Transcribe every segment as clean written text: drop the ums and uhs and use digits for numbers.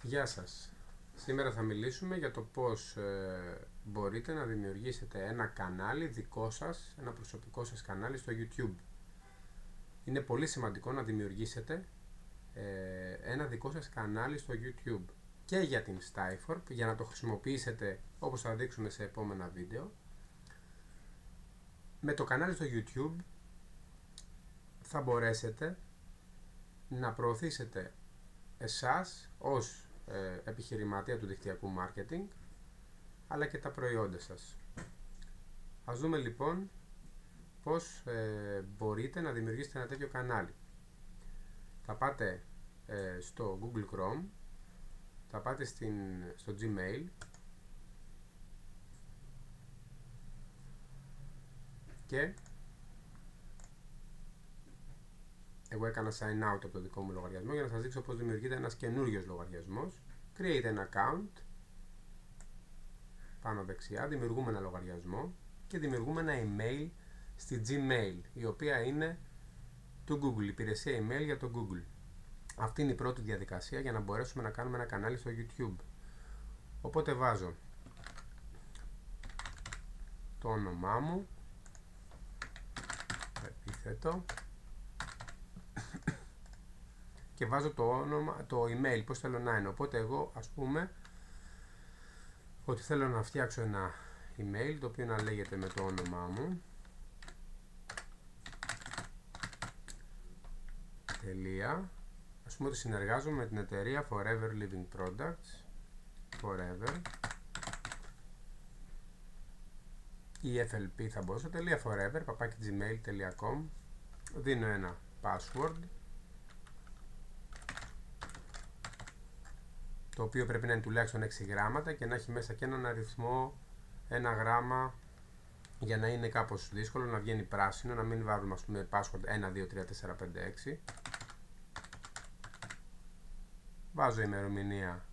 Γεια σας. Σήμερα θα μιλήσουμε για το πώς μπορείτε να δημιουργήσετε ένα κανάλι δικό σας, ένα προσωπικό σας κανάλι στο YouTube. Είναι πολύ σημαντικό να δημιουργήσετε ένα δικό σας κανάλι στο YouTube και για την Skyfork, για να το χρησιμοποιήσετε όπως θα δείξουμε σε επόμενα βίντεο. Με το κανάλι στο YouTube θα μπορέσετε να προωθήσετε εσάς ως επιχειρηματία του δικτυακού marketing, αλλά και τα προϊόντα σας. Ας δούμε λοιπόν πώς μπορείτε να δημιουργήσετε ένα τέτοιο κανάλι. Θα πάτε στο Google Chrome, θα πάτε στο Gmail και εγώ έκανα sign out από το δικό μου λογαριασμό για να σας δείξω πώς δημιουργείται ένας καινούριος λογαριασμός. Create an account, πάνω δεξιά, δημιουργούμε ένα λογαριασμό και δημιουργούμε ένα email στη Gmail, η οποία είναι του Google, υπηρεσία email για το Google. Αυτή είναι η πρώτη διαδικασία για να μπορέσουμε να κάνουμε ένα κανάλι στο YouTube. Οπότε βάζω το όνομά μου, επίθετο, και βάζω το email, πώς θέλω να είναι. Οπότε εγώ ας πούμε ότι θέλω να φτιάξω ένα email το οποίο να λέγεται με το όνομά μου, τελεία. Ας πούμε ότι συνεργάζομαι με την εταιρεία Forever Living Products, Forever, ή FLP θα μπορούσα, τελεία forever, @gmail.com. Δίνω ένα password, το οποίο πρέπει να είναι τουλάχιστον 6 γράμματα και να έχει μέσα και έναν αριθμό, ένα γράμμα, για να είναι κάπως δύσκολο, να βγαίνει πράσινο, να μην βάλουμε ας πούμε password 1, 2, 3, 4, 5, 6. Βάζω ημερομηνία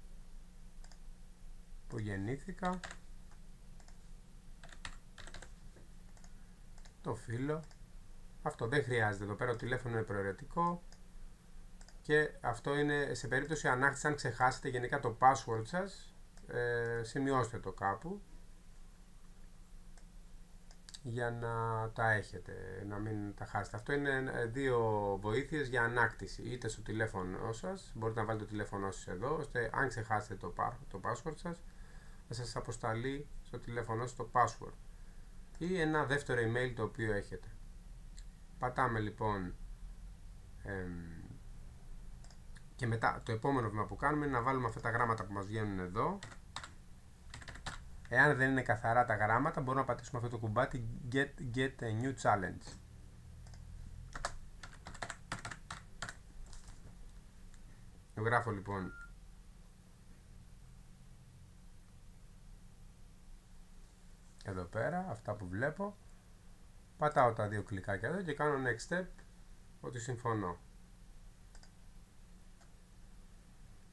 που γεννήθηκα, το φύλο. Αυτό δεν χρειάζεται, εδώ πέρα το τηλέφωνο είναι προαιρετικό, και αυτό είναι σε περίπτωση ανάκτηση, αν ξεχάσετε γενικά το password σας, σημειώστε το κάπου για να τα έχετε, να μην τα χάσετε. Αυτό είναι δύο βοήθειες για ανάκτηση, είτε στο τηλέφωνο σας, μπορείτε να βάλετε το τηλέφωνο σας εδώ, ώστε αν ξεχάσετε το password σας, θα σας αποσταλεί στο τηλέφωνο σας το password, ή ένα δεύτερο email το οποίο έχετε. Πατάμε λοιπόν και μετά το επόμενο βήμα που κάνουμε είναι να βάλουμε αυτά τα γράμματα που μας βγαίνουν εδώ. Εάν δεν είναι καθαρά τα γράμματα, μπορούμε να πατήσουμε αυτό το κουμπάτι Get a new challenge. Γράφω λοιπόν εδώ πέρα αυτά που βλέπω, πατάω τα δύο κλικάκια εδώ και κάνω next step, ότι συμφωνώ.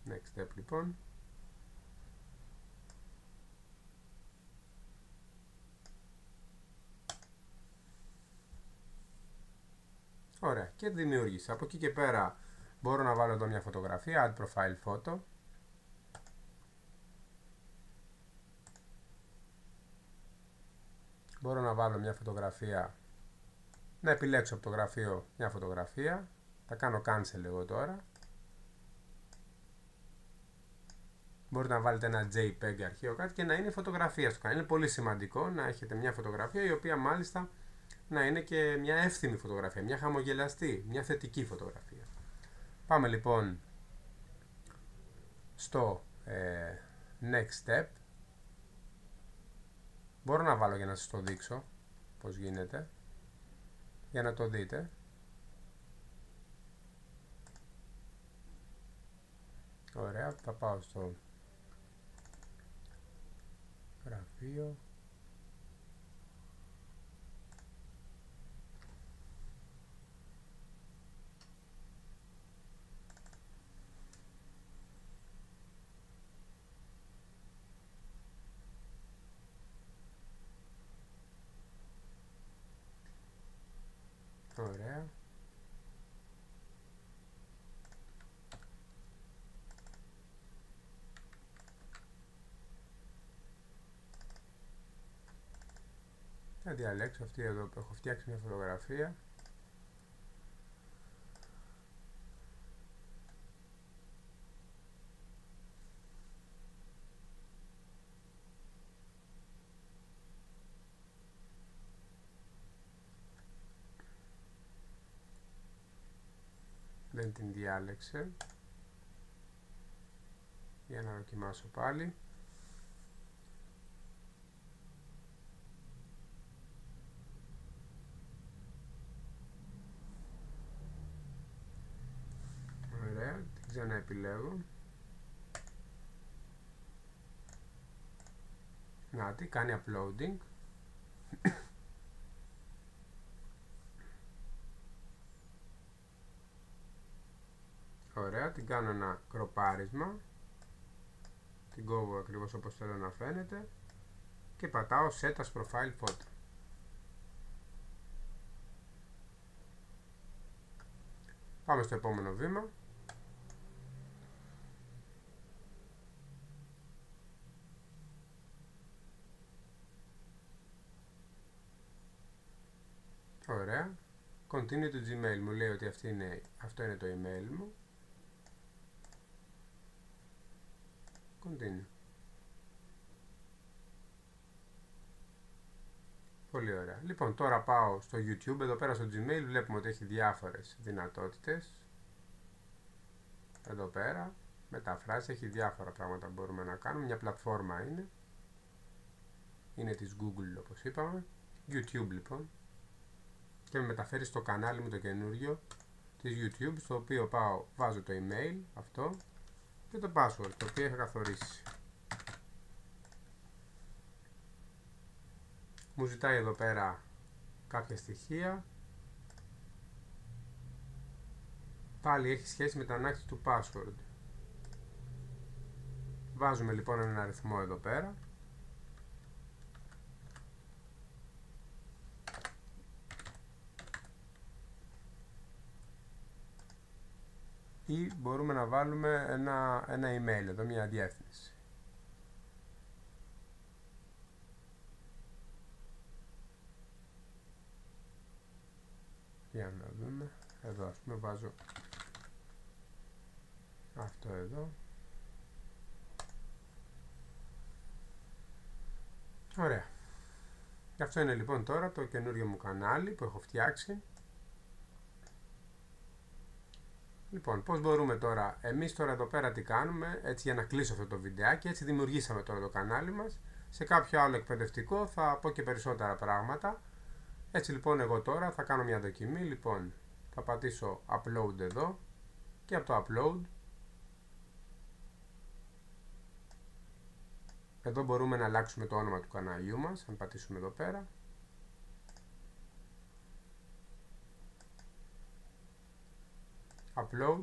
Next step λοιπόν. Ωραία, και δημιούργησα. Από εκεί και πέρα μπορώ να βάλω εδώ μια φωτογραφία, add profile photo. Μπορώ να βάλω μια φωτογραφία, να επιλέξω από το γραφείο μια φωτογραφία. Θα κάνω cancel εγώ τώρα. Μπορείτε να βάλετε ένα JPEG αρχείο κάτι και να είναι φωτογραφία στο κανάλι. Είναι πολύ σημαντικό να έχετε μια φωτογραφία η οποία μάλιστα να είναι και μια εύθυμη φωτογραφία, μια χαμογελαστή, μια θετική φωτογραφία. Πάμε λοιπόν στο next step. Μπορώ να βάλω για να σας το δείξω πώς γίνεται, για να το δείτε. Ωραία, θα πάω στο γραφείο. Ωραία. Θα διαλέξω αυτή εδώ που έχω φτιάξει μια φωτογραφία. Δεν την διάλεξε. Για να δοκιμάσω πάλι. Ωραία, την ξαναεπιλέγω. Να τι, κάνει uploading. Ωραία, την κάνω ένα κροπάρισμα. Την κόβω ακριβώς όπως θέλω να φαίνεται. Και πατάω Set as Profile Photo. Πάμε στο επόμενο βήμα. Ωραία. Continue to Gmail. Μου λέει ότι αυτό είναι το email μου. Continue. Πολύ ωραία. Λοιπόν, τώρα πάω στο YouTube. Εδώ πέρα στο Gmail βλέπουμε ότι έχει διάφορες δυνατότητες. Εδώ πέρα, μεταφράσεις, έχει διάφορα πράγματα που μπορούμε να κάνουμε. Μια πλατφόρμα είναι. Είναι της Google όπως είπαμε. YouTube λοιπόν. Και με μεταφέρει στο κανάλι μου το καινούριο της YouTube, στο οποίο πάω, βάζω το email, αυτό, και το password, το οποίο είχα καθορίσει. Μου ζητάει εδώ πέρα κάποια στοιχεία. Πάλι έχει σχέση με την ανάκτηση του password. Βάζουμε λοιπόν έναν αριθμό εδώ πέρα. Ή μπορούμε να βάλουμε ένα email εδώ, μια διεύθυνση. Για να δούμε. Εδώ ας πούμε βάζω αυτό εδώ. Ωραία. Αυτό είναι λοιπόν τώρα το καινούριο μου κανάλι που έχω φτιάξει. Λοιπόν, πώς μπορούμε τώρα, εμείς τώρα εδώ πέρα τι κάνουμε, έτσι για να κλείσω αυτό το βιντεάκι, έτσι δημιουργήσαμε τώρα το κανάλι μας. Σε κάποιο άλλο εκπαιδευτικό θα πω και περισσότερα πράγματα. Έτσι λοιπόν εγώ τώρα θα κάνω μια δοκιμή, λοιπόν θα πατήσω upload εδώ και από το upload εδώ μπορούμε να αλλάξουμε το όνομα του καναλιού μας, αν πατήσουμε εδώ πέρα. Upload,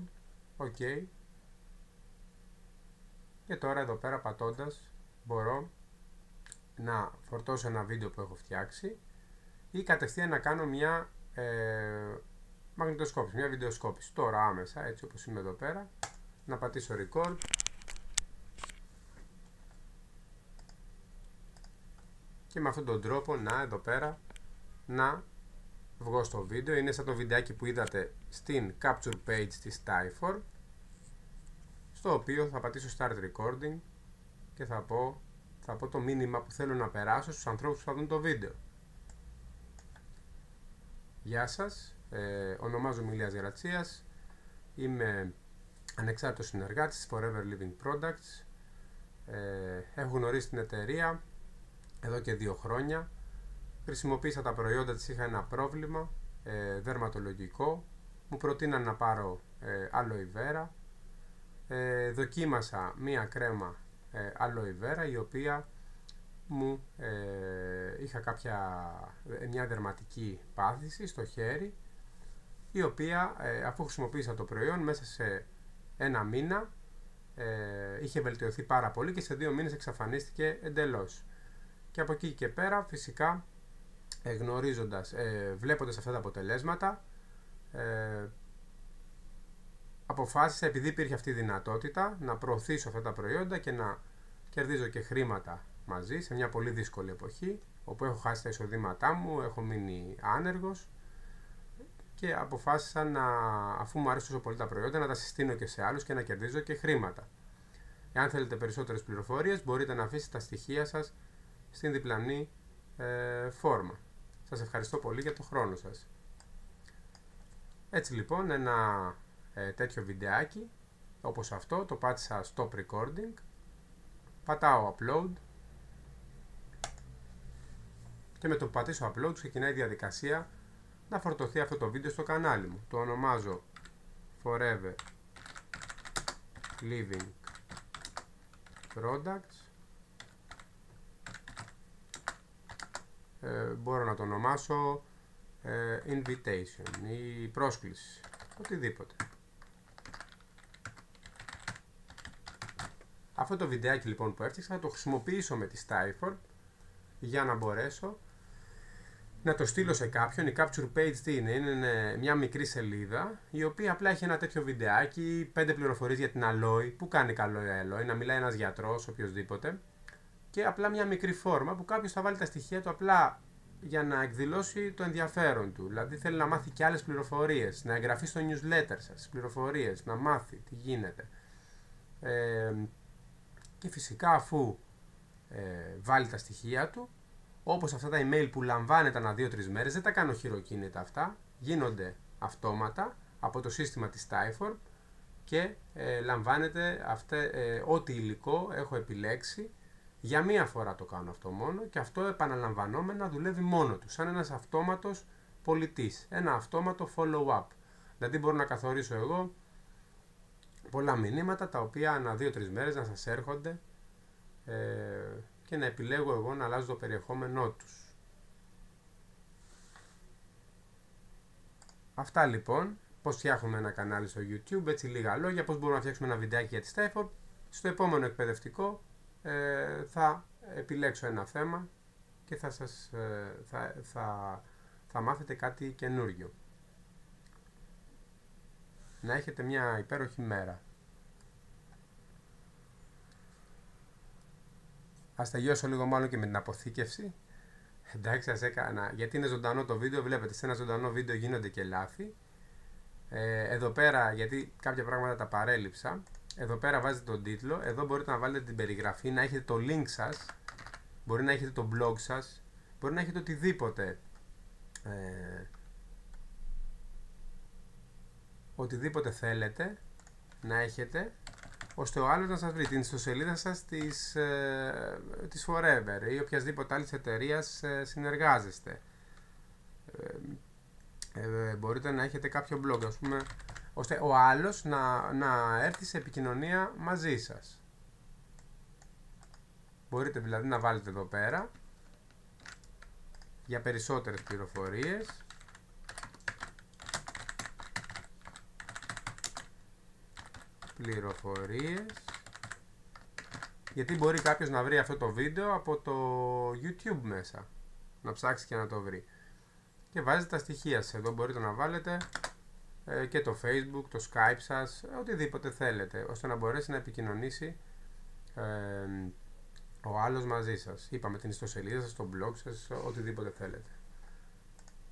ok, και τώρα εδώ πέρα πατώντας μπορώ να φορτώσω ένα βίντεο που έχω φτιάξει ή κατευθείαν να κάνω μια μαγνητοσκόπηση, μια βιντεοσκόπηση τώρα άμεσα, έτσι όπως είμαι εδώ πέρα, να πατήσω record και με αυτόν τον τρόπο εδώ πέρα να βγω στο βίντεο. Είναι σαν το βιντεάκι που είδατε στην capture page της Typeform, στο οποίο θα πατήσω start recording και θα πω το μήνυμα που θέλω να περάσω στους ανθρώπους που θα δουν το βίντεο. Γεια σας, ονομάζομαι Ηλίας Γρατσίας, είμαι ανεξάρτητος συνεργάτης της Forever Living Products. Έχω γνωρίσει την εταιρεία εδώ και 2 χρόνια. Χρησιμοποίησα τα προϊόντα της, είχα ένα πρόβλημα δερματολογικό, μου προτείναν να πάρω aloe vera, δοκίμασα μία κρέμα aloe vera η οποία μου είχα μια δερματική πάθηση στο χέρι, η οποία αφού χρησιμοποίησα το προϊόν μέσα σε 1 μήνα είχε βελτιωθεί πάρα πολύ και σε 2 μήνες εξαφανίστηκε εντελώς. Και από εκεί και πέρα φυσικά βλέποντας αυτά τα αποτελέσματα αποφάσισα, επειδή υπήρχε αυτή η δυνατότητα, να προωθήσω αυτά τα προϊόντα και να κερδίζω και χρήματα μαζί σε μια πολύ δύσκολη εποχή, όπου έχω χάσει τα εισοδήματά μου, έχω μείνει άνεργος και αποφάσισα αφού μου αρέσουν τόσο πολύ τα προϊόντα, να τα συστήνω και σε άλλους και να κερδίζω και χρήματα. Εάν θέλετε περισσότερες πληροφορίες, μπορείτε να αφήσετε τα στοιχεία σας στην διπλανή φόρμα. Σας ευχαριστώ πολύ για τον χρόνο σας. Έτσι λοιπόν, ένα τέτοιο βιντεάκι όπως αυτό το πάτησα stop recording, πατάω upload και με το που πατήσω upload ξεκινάει η διαδικασία να φορτωθεί αυτό το βίντεο στο κανάλι μου. Το ονομάζω Forever Living Products. Μπορώ να το ονομάσω invitation ή πρόσκληση, οτιδήποτε. Αυτό το βιντεάκι λοιπόν που έφτιαξα θα το χρησιμοποιήσω με τη Styford για να μπορέσω να το στείλω σε κάποιον. Η capture page τι είναι μια μικρή σελίδα η οποία απλά έχει ένα τέτοιο βιντεάκι, 5 πληροφορίες για την Alloy, που κάνει καλό η Alloy, να μιλάει ένας γιατρός, οποιοδήποτε, και απλά μια μικρή φόρμα που κάποιος θα βάλει τα στοιχεία του απλά για να εκδηλώσει το ενδιαφέρον του. Δηλαδή θέλει να μάθει και άλλες πληροφορίες, να εγγραφεί στο newsletter σας, πληροφορίες, να μάθει τι γίνεται. Και φυσικά αφού βάλει τα στοιχεία του, όπως αυτά τα email που λαμβάνετε ανά 2-3 μέρες, δεν τα κάνω χειροκίνητα αυτά, γίνονται αυτόματα από το σύστημα της Styford και λαμβάνετε ό,τι υλικό έχω επιλέξει. Για μία φορά το κάνω αυτό μόνο και αυτό επαναλαμβανόμενα δουλεύει μόνο του, σαν ένας αυτόματος πολιτής, ένα αυτόματο follow-up. Δηλαδή μπορώ να καθορίσω εγώ πολλά μηνύματα τα οποία ανά 2-3 μέρες να σας έρχονται και να επιλέγω εγώ να αλλάζω το περιεχόμενό τους. Αυτά λοιπόν, πώς φτιάχνουμε ένα κανάλι στο YouTube, έτσι λίγα λόγια, πώς μπορούμε να φτιάξουμε ένα βιντεάκι για τη Styford. Στο επόμενο εκπαιδευτικό θα επιλέξω ένα θέμα και θα μάθετε κάτι καινούριο. Να έχετε μια υπέροχη μέρα. Ας τελειώσω λίγο μάλλον και με την αποθήκευση. Εντάξει, σας έκανα, γιατί είναι ζωντανό το βίντεο, βλέπετε σε ένα ζωντανό βίντεο γίνονται και λάθη. Εδώ πέρα, γιατί κάποια πράγματα τα παρέλειψα, εδώ πέρα βάζετε τον τίτλο, εδώ μπορείτε να βάλετε την περιγραφή, να έχετε το link σας, μπορεί να έχετε το blog σας, μπορεί να έχετε οτιδήποτε θέλετε να έχετε, ώστε ο άλλος να σας βρει την ιστοσελίδα σας της Forever ή οποιασδήποτε άλλης εταιρείας συνεργάζεστε. Μπορείτε να έχετε κάποιο blog, ας πούμε, ώστε ο άλλος να έρθει σε επικοινωνία μαζί σας. Μπορείτε δηλαδή να βάλετε εδώ πέρα για περισσότερες πληροφορίες, γιατί μπορεί κάποιος να βρει αυτό το βίντεο από το YouTube μέσα, να ψάξει και να το βρει. Και βάζετε τα στοιχεία σας. Εδώ μπορείτε να βάλετε και το Facebook, το Skype σας, οτιδήποτε θέλετε, ώστε να μπορέσει να επικοινωνήσει ο άλλος μαζί σας. Είπαμε την ιστοσελίδα σας, το blog σας, οτιδήποτε θέλετε.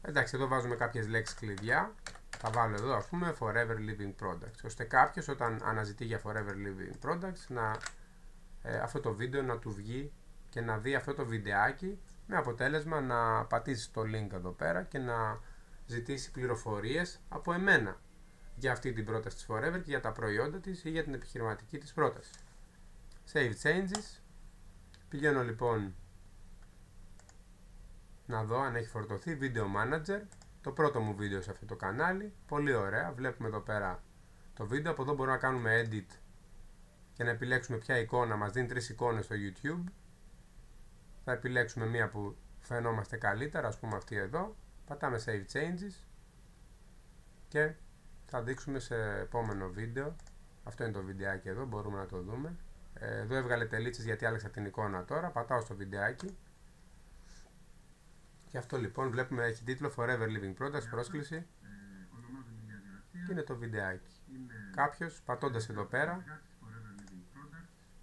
Εντάξει, εδώ βάζουμε κάποιες λέξεις κλειδιά. Θα βάλω εδώ, ας πούμε, Forever Living Products, ώστε κάποιος όταν αναζητεί για Forever Living Products αυτό το βίντεο να του βγει και να δει αυτό το βιντεάκι, με αποτέλεσμα να πατήσει το link εδώ πέρα και να ζητήσει πληροφορίες από εμένα για αυτή την πρόταση της Forever και για τα προϊόντα της ή για την επιχειρηματική της πρόταση. Save changes. Πηγαίνω λοιπόν να δω αν έχει φορτωθεί Video Manager, το πρώτο μου βίντεο σε αυτό το κανάλι. Πολύ ωραία, βλέπουμε εδώ πέρα το βίντεο. Από εδώ μπορούμε να κάνουμε edit και να επιλέξουμε ποια εικόνα. Μας δίνει 3 εικόνες στο YouTube. Θα επιλέξουμε μία που φαινόμαστε καλύτερα, ας πούμε αυτή εδώ. Πατάμε Save Changes και θα δείξουμε σε επόμενο βίντεο. Αυτό είναι το βιντεάκι εδώ, μπορούμε να το δούμε. Εδώ έβγαλε τελίτσες γιατί άλλαξα την εικόνα τώρα. Πατάω στο βιντεάκι. Και αυτό λοιπόν βλέπουμε έχει τίτλο Forever Living Products, πρόσκληση. Και είναι το βιντεάκι. Κάποιος πατώντας εδώ πέρα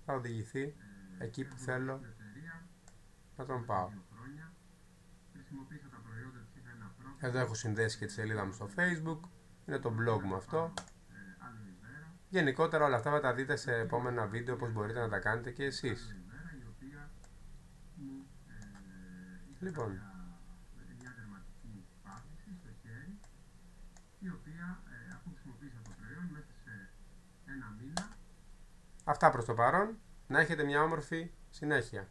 θα οδηγηθεί εκεί που θέλω να τον πάω. Εδώ έχω συνδέσει και τη σελίδα μου στο Facebook. Είναι το blog μου αυτό. Γενικότερα όλα αυτά θα τα δείτε σε επόμενα βίντεο, πώς μπορείτε να τα κάνετε και εσείς. Λοιπόν, αυτά προς το παρόν. Να έχετε μια όμορφη συνέχεια.